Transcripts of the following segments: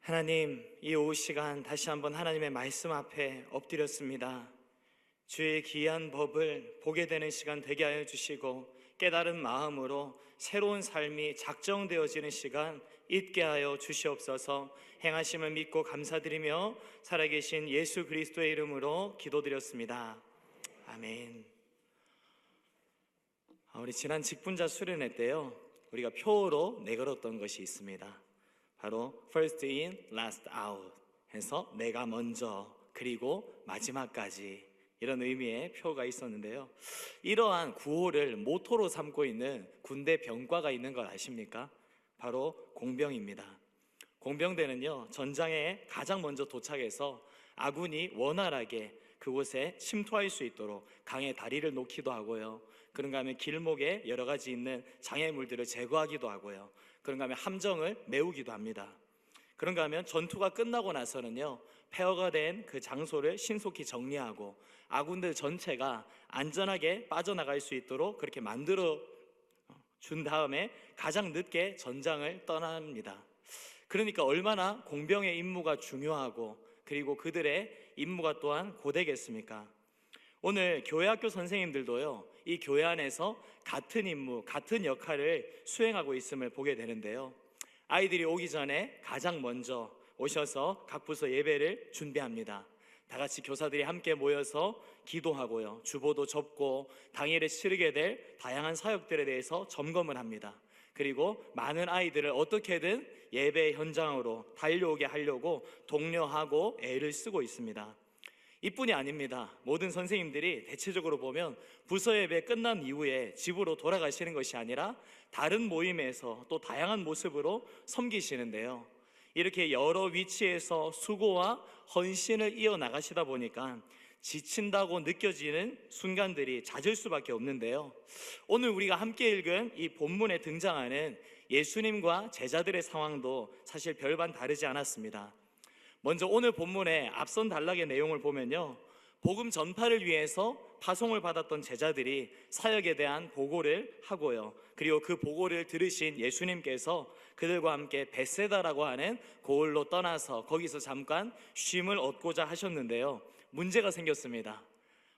하나님, 이 오후 시간 다시 한번 하나님의 말씀 앞에 엎드렸습니다. 주의 귀한 법을 보게 되는 시간 되게 하여 주시고 깨달은 마음으로 새로운 삶이 작정되어지는 시간 있게 하여 주시옵소서. 행하심을 믿고 감사드리며 살아계신 예수 그리스도의 이름으로 기도드렸습니다. 아멘. 우리 지난 직분자 수련회 때요, 우리가 표어로 내걸었던 것이 있습니다. 바로 first in, last out 해서 내가 먼저 그리고 마지막까지, 이런 의미의 표가 있었는데요, 이러한 구호를 모토로 삼고 있는 군대 병과가 있는 걸 아십니까? 바로 공병입니다. 공병대는요, 전장에 가장 먼저 도착해서 아군이 원활하게 그곳에 침투할 수 있도록 강에 다리를 놓기도 하고요, 그런가 하면 길목에 여러 가지 있는 장애물들을 제거하기도 하고요, 그런가 하면 함정을 메우기도 합니다. 그런가 하면 전투가 끝나고 나서는요, 폐허가 된 그 장소를 신속히 정리하고 아군들 전체가 안전하게 빠져나갈 수 있도록 그렇게 만들어 준 다음에 가장 늦게 전장을 떠납니다. 그러니까 얼마나 공병의 임무가 중요하고 그리고 그들의 임무가 또한 고되겠습니까? 오늘 교회학교 선생님들도요, 이 교회 안에서 같은 임무, 같은 역할을 수행하고 있음을 보게 되는데요, 아이들이 오기 전에 가장 먼저 오셔서 각 부서 예배를 준비합니다. 다 같이 교사들이 함께 모여서 기도하고요, 주보도 접고 당일에 치르게 될 다양한 사역들에 대해서 점검을 합니다. 그리고 많은 아이들을 어떻게든 예배 현장으로 달려오게 하려고 독려하고 애를 쓰고 있습니다. 이뿐이 아닙니다. 모든 선생님들이 대체적으로 보면 부서 예배 끝난 이후에 집으로 돌아가시는 것이 아니라 다른 모임에서 또 다양한 모습으로 섬기시는데요, 이렇게 여러 위치에서 수고와 헌신을 이어나가시다 보니까 지친다고 느껴지는 순간들이 잦을 수밖에 없는데요, 오늘 우리가 함께 읽은 이 본문에 등장하는 예수님과 제자들의 상황도 사실 별반 다르지 않았습니다. 먼저 오늘 본문의 앞선 단락의 내용을 보면요, 복음 전파를 위해서 파송을 받았던 제자들이 사역에 대한 보고를 하고요, 그리고 그 보고를 들으신 예수님께서 그들과 함께 벳세다라고 하는 고을로 떠나서 거기서 잠깐 쉼을 얻고자 하셨는데요, 문제가 생겼습니다.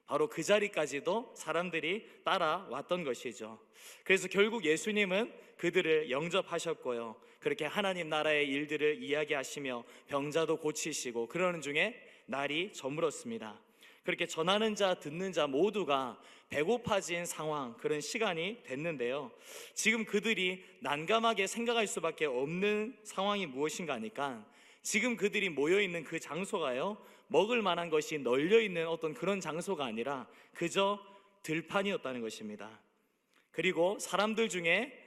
바로 그 자리까지도 사람들이 따라왔던 것이죠. 그래서 결국 예수님은 그들을 영접하셨고요, 그렇게 하나님 나라의 일들을 이야기하시며 병자도 고치시고 그러는 중에 날이 저물었습니다. 그렇게 전하는 자 듣는 자 모두가 배고파진 상황, 그런 시간이 됐는데요, 지금 그들이 난감하게 생각할 수밖에 없는 상황이 무엇인가 하니까 지금 그들이 모여있는 그 장소가요, 먹을 만한 것이 널려있는 어떤 그런 장소가 아니라 그저 들판이었다는 것입니다. 그리고 사람들 중에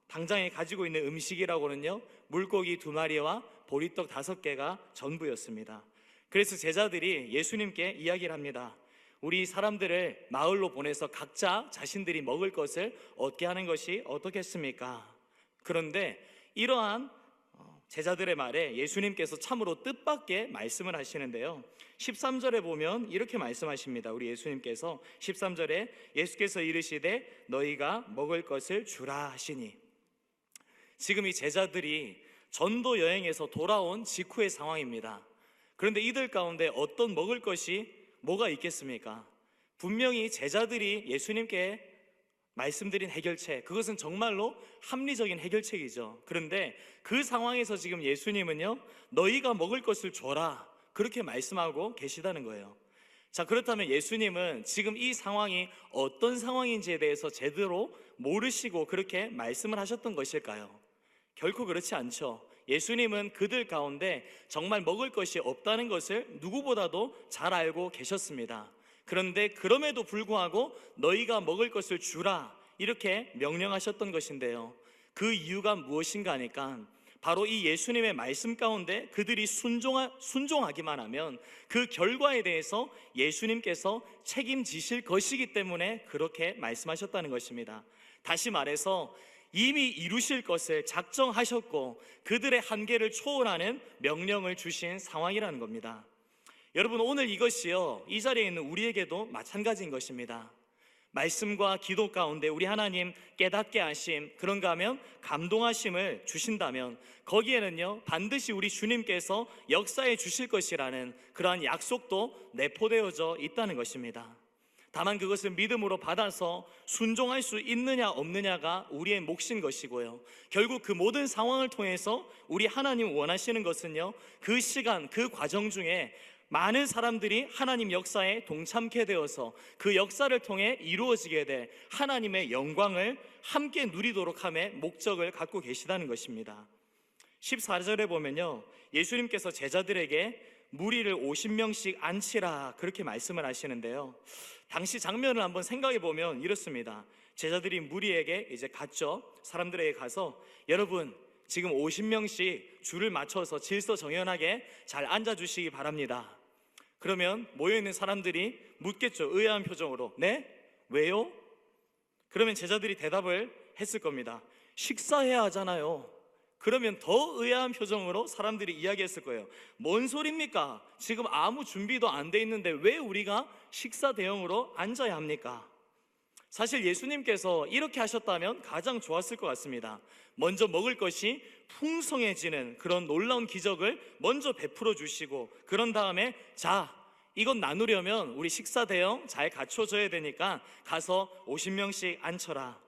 당장에 가지고 있는 음식이라고는요, 물고기 2마리와 보리떡 5개가 전부였습니다. 그래서 제자들이 예수님께 이야기를 합니다. 우리 사람들을 마을로 보내서 각자 자신들이 먹을 것을 얻게 하는 것이 어떻겠습니까? 그런데 이러한 제자들의 말에 예수님께서 참으로 뜻밖의 말씀을 하시는데요, 13절에 보면 이렇게 말씀하십니다. 우리 예수님께서 13절에 예수께서 이르시되 너희가 먹을 것을 주라 하시니, 지금 이 제자들이 전도 여행에서 돌아온 직후의 상황입니다. 그런데 이들 가운데 어떤 먹을 것이 뭐가 있겠습니까? 분명히 제자들이 예수님께 말씀드린 해결책, 그것은 정말로 합리적인 해결책이죠. 그런데 그 상황에서 지금 예수님은요, 너희가 먹을 것을 줘라, 그렇게 말씀하고 계시다는 거예요. 자, 그렇다면 예수님은 지금 이 상황이 어떤 상황인지에 대해서 제대로 모르시고 그렇게 말씀을 하셨던 것일까요? 결코 그렇지 않죠. 예수님은 그들 가운데 정말 먹을 것이 없다는 것을 누구보다도 잘 알고 계셨습니다. 그런데 그럼에도 불구하고 너희가 먹을 것을 주라, 이렇게 명령하셨던 것인데요, 그 이유가 무엇인가 하니까 바로 이 예수님의 말씀 가운데 그들이 순종하기만 하면 그 결과에 대해서 예수님께서 책임지실 것이기 때문에 그렇게 말씀하셨다는 것입니다. 다시 말해서 이미 이루실 것을 작정하셨고 그들의 한계를 초월하는 명령을 주신 상황이라는 겁니다. 여러분, 오늘 이것이요, 이 자리에 있는 우리에게도 마찬가지인 것입니다. 말씀과 기도 가운데 우리 하나님 깨닫게 하심, 그런가 하면 감동하심을 주신다면 거기에는요 반드시 우리 주님께서 역사해 주실 것이라는 그러한 약속도 내포되어져 있다는 것입니다. 다만 그것을 믿음으로 받아서 순종할 수 있느냐 없느냐가 우리의 몫인 것이고요, 결국 그 모든 상황을 통해서 우리 하나님 원하시는 것은요, 그 시간 그 과정 중에 많은 사람들이 하나님 역사에 동참케 되어서 그 역사를 통해 이루어지게 될 하나님의 영광을 함께 누리도록 함의 목적을 갖고 계시다는 것입니다. 14절에 보면요, 예수님께서 제자들에게 무리를 50명씩 앉히라 그렇게 말씀을 하시는데요, 당시 장면을 한번 생각해 보면 이렇습니다. 제자들이 무리에게 이제 갔죠. 사람들에게 가서 여러분 지금 50명씩 줄을 맞춰서 질서정연하게 잘 앉아주시기 바랍니다. 그러면 모여있는 사람들이 묻겠죠. 의아한 표정으로. 네? 왜요? 그러면 제자들이 대답을 했을 겁니다. 식사해야 하잖아요. 그러면 더 의아한 표정으로 사람들이 이야기했을 거예요. 뭔 소리입니까? 지금 아무 준비도 안 돼 있는데 왜 우리가 식사 대용으로 앉아야 합니까? 사실 예수님께서 이렇게 하셨다면 가장 좋았을 것 같습니다. 먼저 먹을 것이 풍성해지는 그런 놀라운 기적을 먼저 베풀어 주시고, 그런 다음에 자, 이건 나누려면 우리 식사 대용 잘 갖춰져야 되니까 가서 50명씩 앉혀라,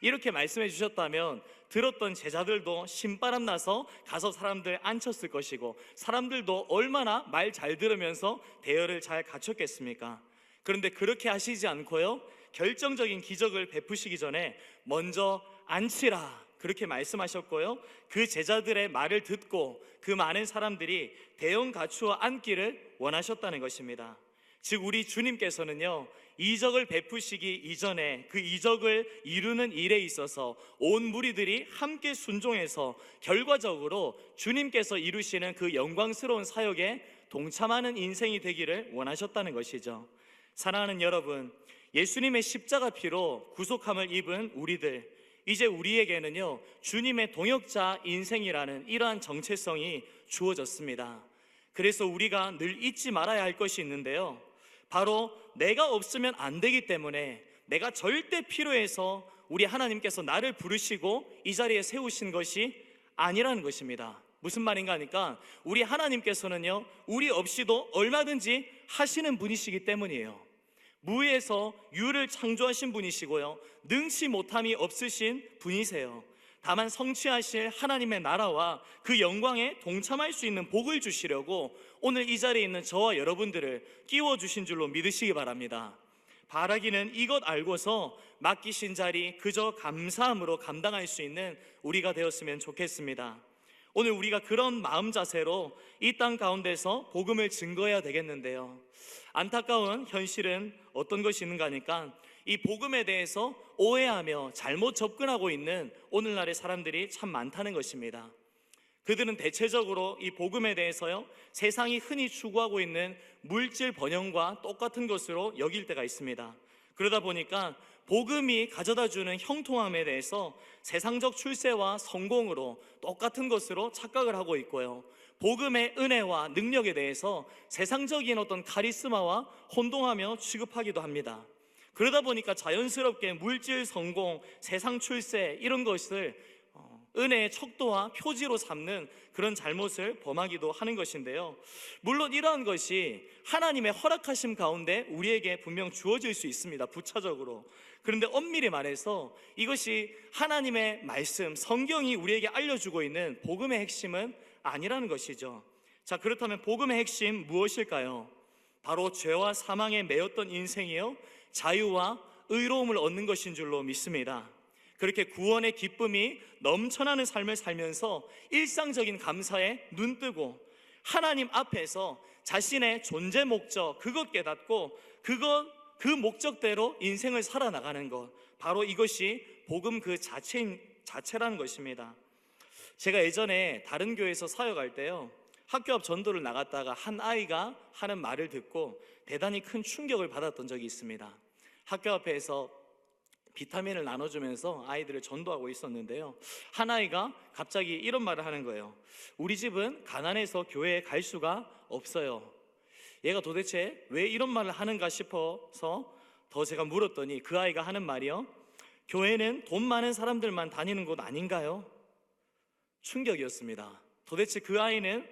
이렇게 말씀해 주셨다면 들었던 제자들도 신바람 나서 가서 사람들 앉혔을 것이고, 사람들도 얼마나 말 잘 들으면서 대열을 잘 갖췄겠습니까? 그런데 그렇게 하시지 않고요, 결정적인 기적을 베푸시기 전에 먼저 앉히라 그렇게 말씀하셨고요, 그 제자들의 말을 듣고 그 많은 사람들이 대형 갖추어 앉기를 원하셨다는 것입니다. 즉 우리 주님께서는요, 이적을 베푸시기 이전에 그 이적을 이루는 일에 있어서 온 무리들이 함께 순종해서 결과적으로 주님께서 이루시는 그 영광스러운 사역에 동참하는 인생이 되기를 원하셨다는 것이죠. 사랑하는 여러분, 예수님의 십자가 피로 구속함을 입은 우리들, 이제 우리에게는요 주님의 동역자 인생이라는 이러한 정체성이 주어졌습니다. 그래서 우리가 늘 잊지 말아야 할 것이 있는데요, 바로 내가 없으면 안 되기 때문에 내가 절대 필요해서 우리 하나님께서 나를 부르시고 이 자리에 세우신 것이 아니라는 것입니다. 무슨 말인가 하니까 우리 하나님께서는요 우리 없이도 얼마든지 하시는 분이시기 때문이에요. 무에서 유를 창조하신 분이시고요, 능치 못함이 없으신 분이세요. 다만 성취하실 하나님의 나라와 그 영광에 동참할 수 있는 복을 주시려고 오늘 이 자리에 있는 저와 여러분들을 끼워주신 줄로 믿으시기 바랍니다. 바라기는 이것 알고서 맡기신 자리 그저 감사함으로 감당할 수 있는 우리가 되었으면 좋겠습니다. 오늘 우리가 그런 마음 자세로 이 땅 가운데서 복음을 증거해야 되겠는데요, 안타까운 현실은 어떤 것이 있는가 하니까 이 복음에 대해서 오해하며 잘못 접근하고 있는 오늘날의 사람들이 참 많다는 것입니다. 그들은 대체적으로 이 복음에 대해서요 세상이 흔히 추구하고 있는 물질 번영과 똑같은 것으로 여길 때가 있습니다. 그러다 보니까 복음이 가져다주는 형통함에 대해서 세상적 출세와 성공으로 똑같은 것으로 착각을 하고 있고요, 복음의 은혜와 능력에 대해서 세상적인 어떤 카리스마와 혼동하며 취급하기도 합니다. 그러다 보니까 자연스럽게 물질 성공, 세상 출세 이런 것을 은혜의 척도와 표지로 삼는 그런 잘못을 범하기도 하는 것인데요, 물론 이러한 것이 하나님의 허락하심 가운데 우리에게 분명 주어질 수 있습니다, 부차적으로. 그런데 엄밀히 말해서 이것이 하나님의 말씀, 성경이 우리에게 알려주고 있는 복음의 핵심은 아니라는 것이죠. 자, 그렇다면 복음의 핵심 무엇일까요? 바로 죄와 사망에 매였던 인생이요 자유와 의로움을 얻는 것인 줄로 믿습니다. 그렇게 구원의 기쁨이 넘쳐나는 삶을 살면서 일상적인 감사에 눈뜨고 하나님 앞에서 자신의 존재 목적 그것 깨닫고 그 목적대로 인생을 살아나가는 것, 바로 이것이 복음 그 자체라는 것입니다. 제가 예전에 다른 교회에서 사역할 때요, 학교 앞 전도를 나갔다가 한 아이가 하는 말을 듣고 대단히 큰 충격을 받았던 적이 있습니다. 학교 앞에서 비타민을 나눠주면서 아이들을 전도하고 있었는데요, 한 아이가 갑자기 이런 말을 하는 거예요. 우리 집은 가난해서 교회에 갈 수가 없어요. 얘가 도대체 왜 이런 말을 하는가 싶어서 더 제가 물었더니 그 아이가 하는 말이요, 교회는 돈 많은 사람들만 다니는 곳 아닌가요? 충격이었습니다. 도대체 그 아이는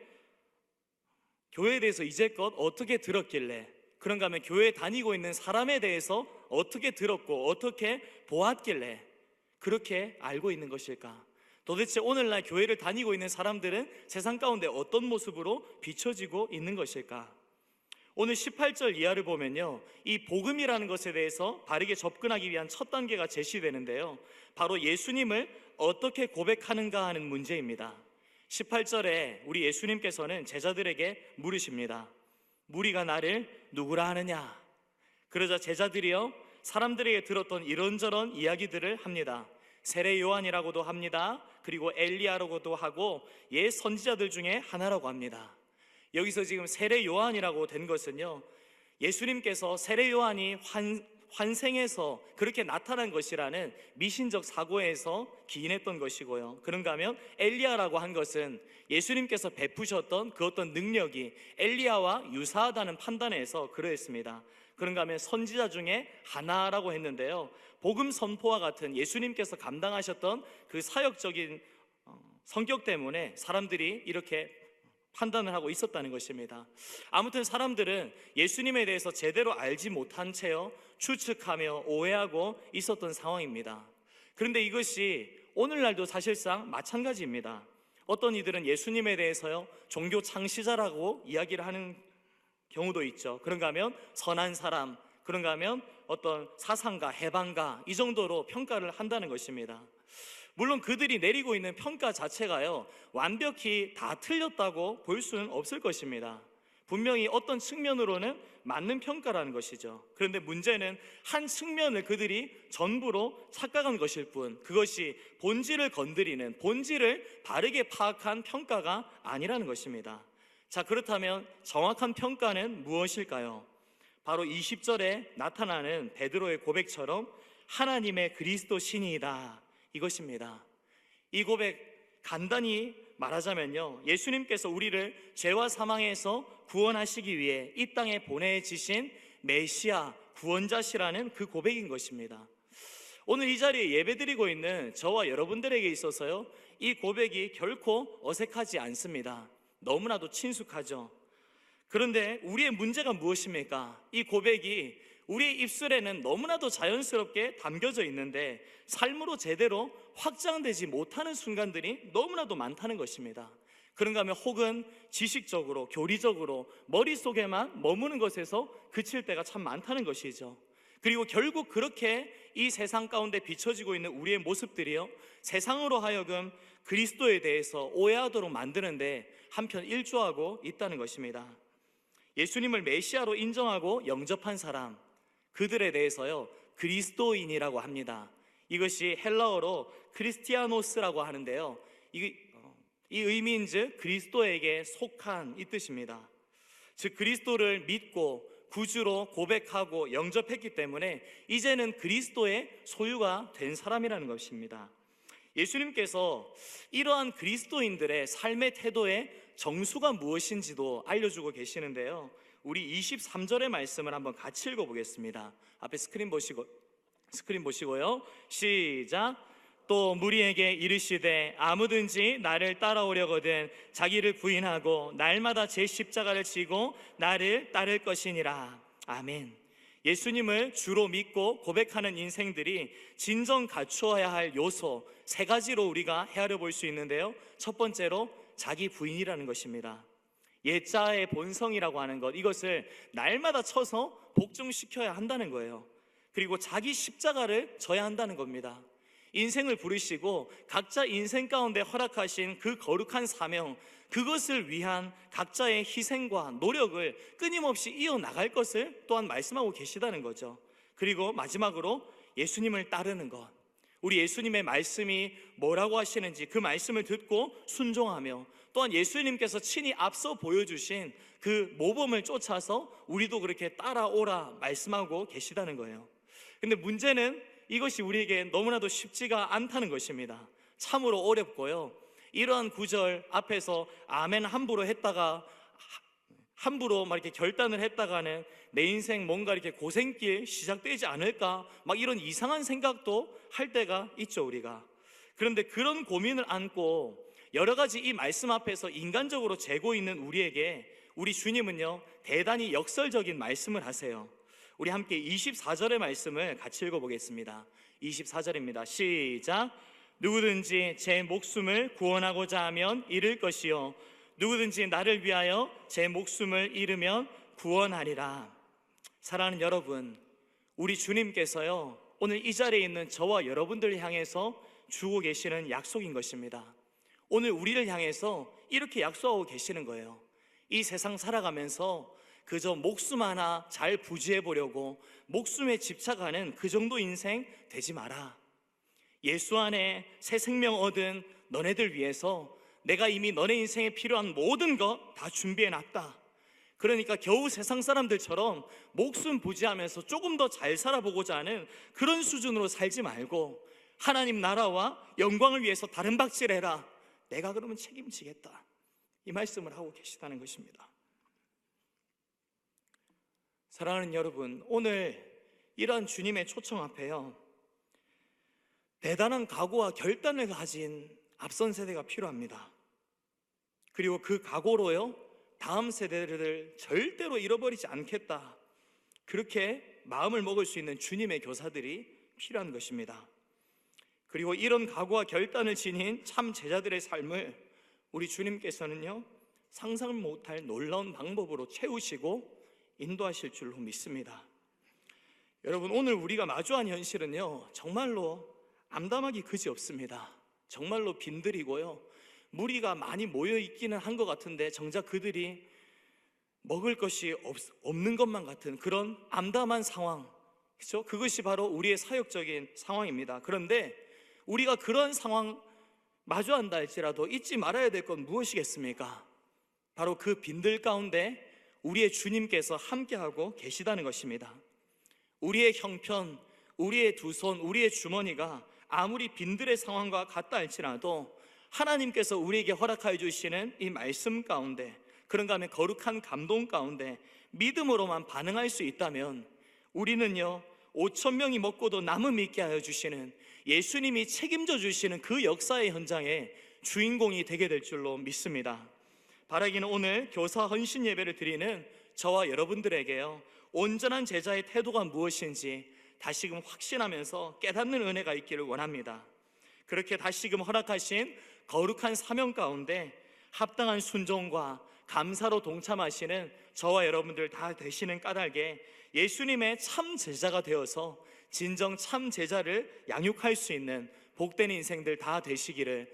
교회에 대해서 이제껏 어떻게 들었길래, 그런가 하면 교회에 다니고 있는 사람에 대해서 어떻게 들었고 어떻게 보았길래 그렇게 알고 있는 것일까? 도대체 오늘날 교회를 다니고 있는 사람들은 세상 가운데 어떤 모습으로 비춰지고 있는 것일까? 오늘 18절 이하를 보면요, 이 복음이라는 것에 대해서 바르게 접근하기 위한 첫 단계가 제시되는데요, 바로 예수님을 어떻게 고백하는가 하는 문제입니다. 18절에 우리 예수님께서는 제자들에게 물으십니다. 무리가 나를 누구라 하느냐? 그러자 제자들이요, 사람들에게 들었던 이런저런 이야기들을 합니다. 세례 요한이라고도 합니다. 그리고 엘리야라고도 하고 옛 선지자들 중에 하나라고 합니다. 여기서 지금 세례 요한이라고 된 것은요, 예수님께서 세례 요한이 환생해서 그렇게 나타난 것이라는 미신적 사고에서 기인했던 것이고요, 그런가 하면 엘리야라고 한 것은 예수님께서 베푸셨던 그 어떤 능력이 엘리야와 유사하다는 판단에서 그러했습니다. 그런가 하면 선지자 중에 하나라고 했는데요, 복음 선포와 같은 예수님께서 감당하셨던 그 사역적인 성격 때문에 사람들이 이렇게 판단을 하고 있었다는 것입니다. 아무튼 사람들은 예수님에 대해서 제대로 알지 못한 채요 추측하며 오해하고 있었던 상황입니다. 그런데 이것이 오늘날도 사실상 마찬가지입니다. 어떤 이들은 예수님에 대해서요 종교 창시자라고 이야기를 하는 경우도 있죠. 그런가 하면 선한 사람, 그런가 하면 어떤 사상가, 해방가, 이 정도로 평가를 한다는 것입니다. 물론 그들이 내리고 있는 평가 자체가요 완벽히 다 틀렸다고 볼 수는 없을 것입니다. 분명히 어떤 측면으로는 맞는 평가라는 것이죠. 그런데 문제는 한 측면을 그들이 전부로 착각한 것일 뿐, 그것이 본질을 건드리는, 본질을 바르게 파악한 평가가 아니라는 것입니다. 자, 그렇다면 정확한 평가는 무엇일까요? 바로 20절에 나타나는 베드로의 고백처럼 하나님의 그리스도 신이다, 이것입니다. 이 고백 간단히 말하자면요, 예수님께서 우리를 죄와 사망에서 구원하시기 위해 이 땅에 보내지신 메시아 구원자시라는 그 고백인 것입니다. 오늘 이 자리에 예배드리고 있는 저와 여러분들에게 있어서요 이 고백이 결코 어색하지 않습니다. 너무나도 친숙하죠. 그런데 우리의 문제가 무엇입니까? 이 고백이 우리의 입술에는 너무나도 자연스럽게 담겨져 있는데 삶으로 제대로 확장되지 못하는 순간들이 너무나도 많다는 것입니다. 그런가 하면 혹은 지식적으로, 교리적으로 머릿속에만 머무는 것에서 그칠 때가 참 많다는 것이죠. 그리고 결국 그렇게 이 세상 가운데 비춰지고 있는 우리의 모습들이요 세상으로 하여금 그리스도에 대해서 오해하도록 만드는데 한편 일조하고 있다는 것입니다. 예수님을 메시아로 인정하고 영접한 사람, 그들에 대해서요 그리스도인이라고 합니다. 이것이 헬라어로 크리스티아노스라고 하는데요, 이 의미인즉 그리스도에게 속한 이 뜻입니다. 즉 그리스도를 믿고 구주로 고백하고 영접했기 때문에 이제는 그리스도의 소유가 된 사람이라는 것입니다. 예수님께서 이러한 그리스도인들의 삶의 태도의 정수가 무엇인지도 알려주고 계시는데요, 우리 23절의 말씀을 한번 같이 읽어보겠습니다. 앞에 스크린 보시고요, 시작. 또 무리에게 이르시되 아무든지 나를 따라오려거든 자기를 부인하고 날마다 제 십자가를 지고 나를 따를 것이니라. 아멘. 예수님을 주로 믿고 고백하는 인생들이 진정 갖추어야 할 요소 세 가지로 우리가 헤아려 볼 수 있는데요, 첫 번째로 자기 부인이라는 것입니다. 옛자의 본성이라고 하는 것, 이것을 날마다 쳐서 복종시켜야 한다는 거예요. 그리고 자기 십자가를 져야 한다는 겁니다. 인생을 부르시고 각자 인생 가운데 허락하신 그 거룩한 사명, 그것을 위한 각자의 희생과 노력을 끊임없이 이어나갈 것을 또한 말씀하고 계시다는 거죠. 그리고 마지막으로 예수님을 따르는 것, 우리 예수님의 말씀이 뭐라고 하시는지 그 말씀을 듣고 순종하며 또한 예수님께서 친히 앞서 보여주신 그 모범을 쫓아서 우리도 그렇게 따라오라 말씀하고 계시다는 거예요. 근데 문제는 이것이 우리에게 너무나도 쉽지가 않다는 것입니다. 참으로 어렵고요, 이러한 구절 앞에서 아멘 함부로 했다가 함부로 막 이렇게 결단을 했다가는 내 인생 뭔가 이렇게 고생길 시작되지 않을까, 막 이런 이상한 생각도 할 때가 있죠, 우리가. 그런데 그런 고민을 안고 여러 가지 이 말씀 앞에서 인간적으로 재고 있는 우리에게 우리 주님은요, 대단히 역설적인 말씀을 하세요. 우리 함께 24절의 말씀을 같이 읽어보겠습니다. 24절입니다. 시작. 누구든지 제 목숨을 구원하고자 하면 잃을 것이요, 누구든지 나를 위하여 제 목숨을 잃으면 구원하리라. 사랑하는 여러분, 우리 주님께서요, 오늘 이 자리에 있는 저와 여러분들을 향해서 주고 계시는 약속인 것입니다. 오늘 우리를 향해서 이렇게 약속하고 계시는 거예요. 이 세상 살아가면서 그저 목숨 하나 잘 부지해 보려고 목숨에 집착하는 그 정도 인생 되지 마라. 예수 안에 새 생명 얻은 너네들 위해서 내가 이미 너네 인생에 필요한 모든 것 다 준비해 놨다. 그러니까 겨우 세상 사람들처럼 목숨 부지하면서 조금 더 잘 살아보고자 하는 그런 수준으로 살지 말고 하나님 나라와 영광을 위해서 다른 박질해라. 내가 그러면 책임지겠다. 이 말씀을 하고 계시다는 것입니다. 사랑하는 여러분, 오늘 이러한 주님의 초청 앞에요, 대단한 각오와 결단을 가진 앞선 세대가 필요합니다. 그리고 그 각오로요, 다음 세대를 절대로 잃어버리지 않겠다, 그렇게 마음을 먹을 수 있는 주님의 교사들이 필요한 것입니다. 그리고 이런 각오와 결단을 지닌 참 제자들의 삶을 우리 주님께서는요, 상상 못할 놀라운 방법으로 채우시고 인도하실 줄로 믿습니다. 여러분, 오늘 우리가 마주한 현실은요, 정말로 암담하기 그지없습니다. 정말로 빈들이고요, 무리가 많이 모여 있기는 한 것 같은데 정작 그들이 먹을 것이 없는 것만 같은 그런 암담한 상황, 그렇죠? 그것이 바로 우리의 사역적인 상황입니다. 그런데 우리가 그런 상황 마주한다 할지라도 잊지 말아야 될 건 무엇이겠습니까? 바로 그 빈들 가운데 우리의 주님께서 함께하고 계시다는 것입니다. 우리의 형편, 우리의 두 손, 우리의 주머니가 아무리 빈들의 상황과 같다 할지라도 하나님께서 우리에게 허락하여 주시는 이 말씀 가운데, 그런가 하면 거룩한 감동 가운데 믿음으로만 반응할 수 있다면 우리는요, 5,000명이 먹고도 남음 있게 하여 주시는 예수님이 책임져 주시는 그 역사의 현장에 주인공이 되게 될 줄로 믿습니다. 바라기는 오늘 교사 헌신 예배를 드리는 저와 여러분들에게요, 온전한 제자의 태도가 무엇인지 다시금 확신하면서 깨닫는 은혜가 있기를 원합니다. 그렇게 다시금 허락하신 거룩한 사명 가운데 합당한 순종과 감사로 동참하시는 저와 여러분들 다 되시는 까닭에 예수님의 참 제자가 되어서 진정 참 제자를 양육할 수 있는 복된 인생들 다 되시기를